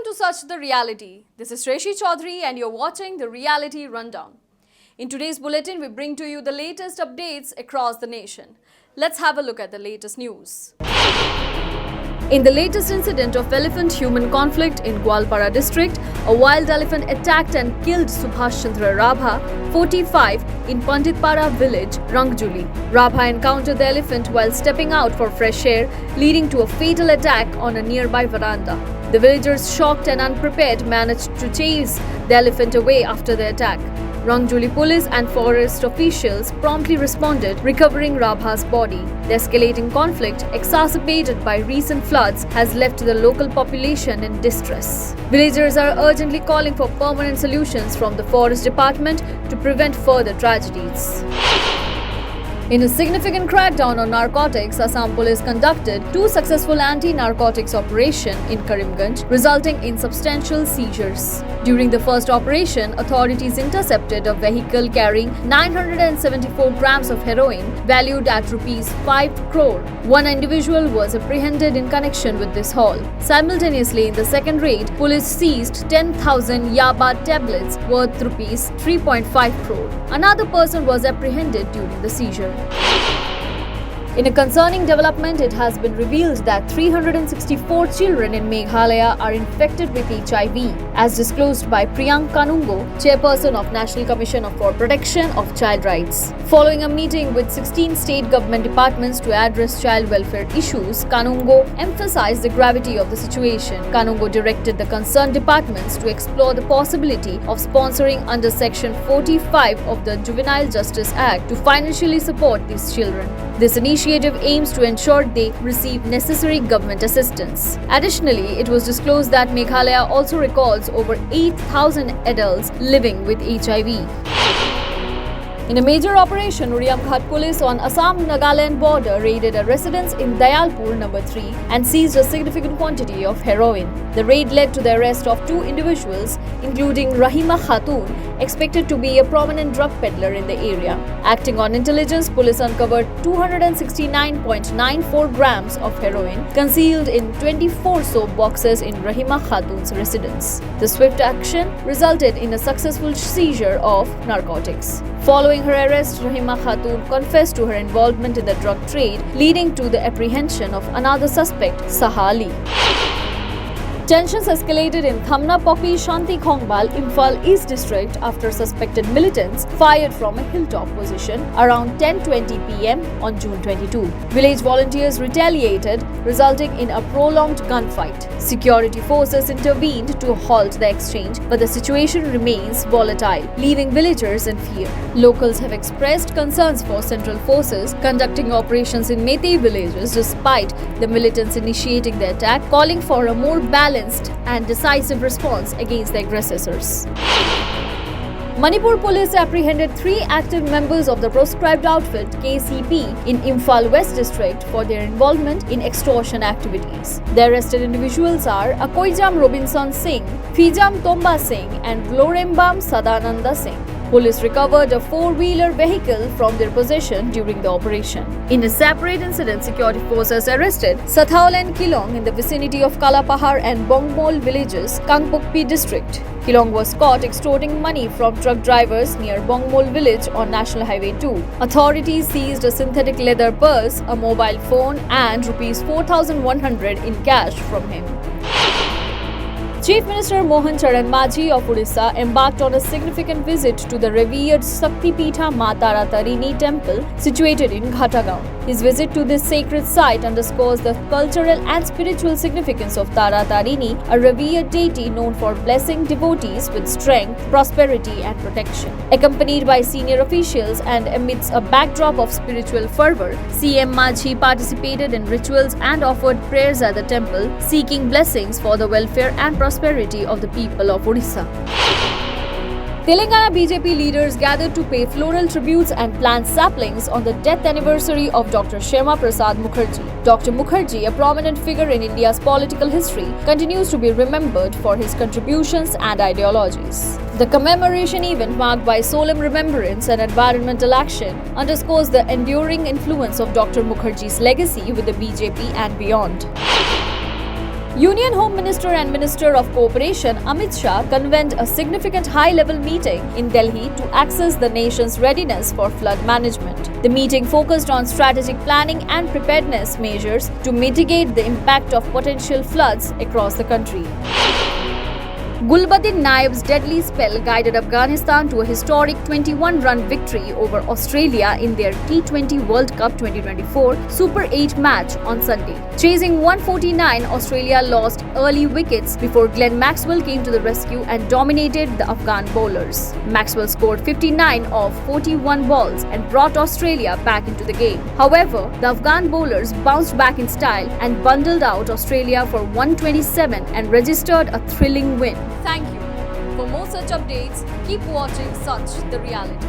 to Such the Reality. This is Reshi Chaudhary and you're watching the Reality Rundown. In today's bulletin, we bring to you the latest updates across the nation. Let's have a look at the latest news. In the latest incident of elephant-human conflict in Gwalpara district, a wild elephant attacked and killed Subhash Chandra Rabha, 45, in Panditpara village, Rangjuli. Rabha encountered the elephant while stepping out for fresh air, leading to a fatal attack on a nearby veranda. The villagers, shocked and unprepared, managed to chase the elephant away after the attack. Rangjuli police and forest officials promptly responded, recovering Rabha's body. The escalating conflict, exacerbated by recent floods, has left the local population in distress. Villagers are urgently calling for permanent solutions from the forest department to prevent further tragedies. In a significant crackdown on narcotics, Assam police conducted 2 successful anti-narcotics operations in Karimganj, resulting in substantial seizures. During the first operation, authorities intercepted a vehicle carrying 974 grams of heroin valued at Rs 5 crore. One individual was apprehended in connection with this haul. Simultaneously, in the second raid, police seized 10,000 Yaba tablets worth Rs 3.5 crore. Another person was apprehended during the seizure. In a concerning development, it has been revealed that 364 children in Meghalaya are infected with HIV, as disclosed by Priyank Kanungo, chairperson of National Commission for Protection of Child Rights. Following a meeting with 16 state government departments to address child welfare issues, Kanungo emphasized the gravity of the situation. Kanungo directed the concerned departments to explore the possibility of sponsoring under Section 45 of the Juvenile Justice Act to financially support these children. This initiative aims to ensure they receive necessary government assistance. Additionally, it was disclosed that Meghalaya also records over 8,000 adults living with HIV. In a major operation, Uriamghat police on Assam-Nagaland border raided a residence in Dayalpur No. 3 and seized a significant quantity of heroin. The raid led to the arrest of 2 individuals, including Rahima Khatun, expected to be a prominent drug peddler in the area. Acting on intelligence, police uncovered 269.94 grams of heroin concealed in 24 soap boxes in Rahima Khatun's residence. The swift action resulted in a successful seizure of narcotics. Following her arrest, Rahima Khatun confessed to her involvement in the drug trade, leading to the apprehension of another suspect, Saha Ali. Tensions escalated in Thamna Poki Shanti Khongbal, Imphal East District after suspected militants fired from a hilltop position around 10:20 p.m. on June 22. Village volunteers retaliated, resulting in a prolonged gunfight. Security forces intervened to halt the exchange, but the situation remains volatile, leaving villagers in fear. Locals have expressed concerns for central forces conducting operations in Meitei villages despite the militants initiating the attack, calling for a more balanced and decisive response against the aggressors. Manipur police apprehended 3 active members of the proscribed outfit KCP in Imphal West District for their involvement in extortion activities. The arrested individuals are Akoijam Robinson Singh, Fijam Tomba Singh and Glorembam Sadananda Singh. Police recovered a 4-wheeler vehicle from their possession during the operation. In a separate incident, security forces arrested Sathaul and Kilong in the vicinity of Kalapahar and Bongmol villages, Kangpokpi district. Kilong was caught extorting money from truck drivers near Bongmol village on National Highway 2. Authorities seized a synthetic leather purse, a mobile phone and Rs 4,100 in cash from him. Chief Minister Mohan Charan Majhi of Odisha embarked on a significant visit to the revered Sakti Pitha Ma Tara Tarini temple situated in Ghatagaon. His visit to this sacred site underscores the cultural and spiritual significance of Tara Tarini, a revered deity known for blessing devotees with strength, prosperity and protection. Accompanied by senior officials and amidst a backdrop of spiritual fervor, CM Majhi participated in rituals and offered prayers at the temple, seeking blessings for the welfare and prosperity of the people of Odisha. Telangana BJP leaders gathered to pay floral tributes and plant saplings on the death anniversary of Dr. Shyama Prasad Mukherjee. Dr. Mukherjee, a prominent figure in India's political history, continues to be remembered for his contributions and ideologies. The commemoration event, marked by solemn remembrance and environmental action, underscores the enduring influence of Dr. Mukherjee's legacy with the BJP and beyond. Union Home Minister and Minister of Cooperation Amit Shah convened a significant high-level meeting in Delhi to assess the nation's readiness for flood management. The meeting focused on strategic planning and preparedness measures to mitigate the impact of potential floods across the country. Gulbuddin Naib's deadly spell guided Afghanistan to a historic 21-run victory over Australia in their T20 World Cup 2024 Super 8 match on Sunday. Chasing 149, Australia lost early wickets before Glenn Maxwell came to the rescue and dominated the Afghan bowlers. Maxwell scored 59 off 41 balls and brought Australia back into the game. However, the Afghan bowlers bounced back in style and bundled out Australia for 127 and registered a thrilling win. Thank you. For more such updates, keep watching Such the Reality.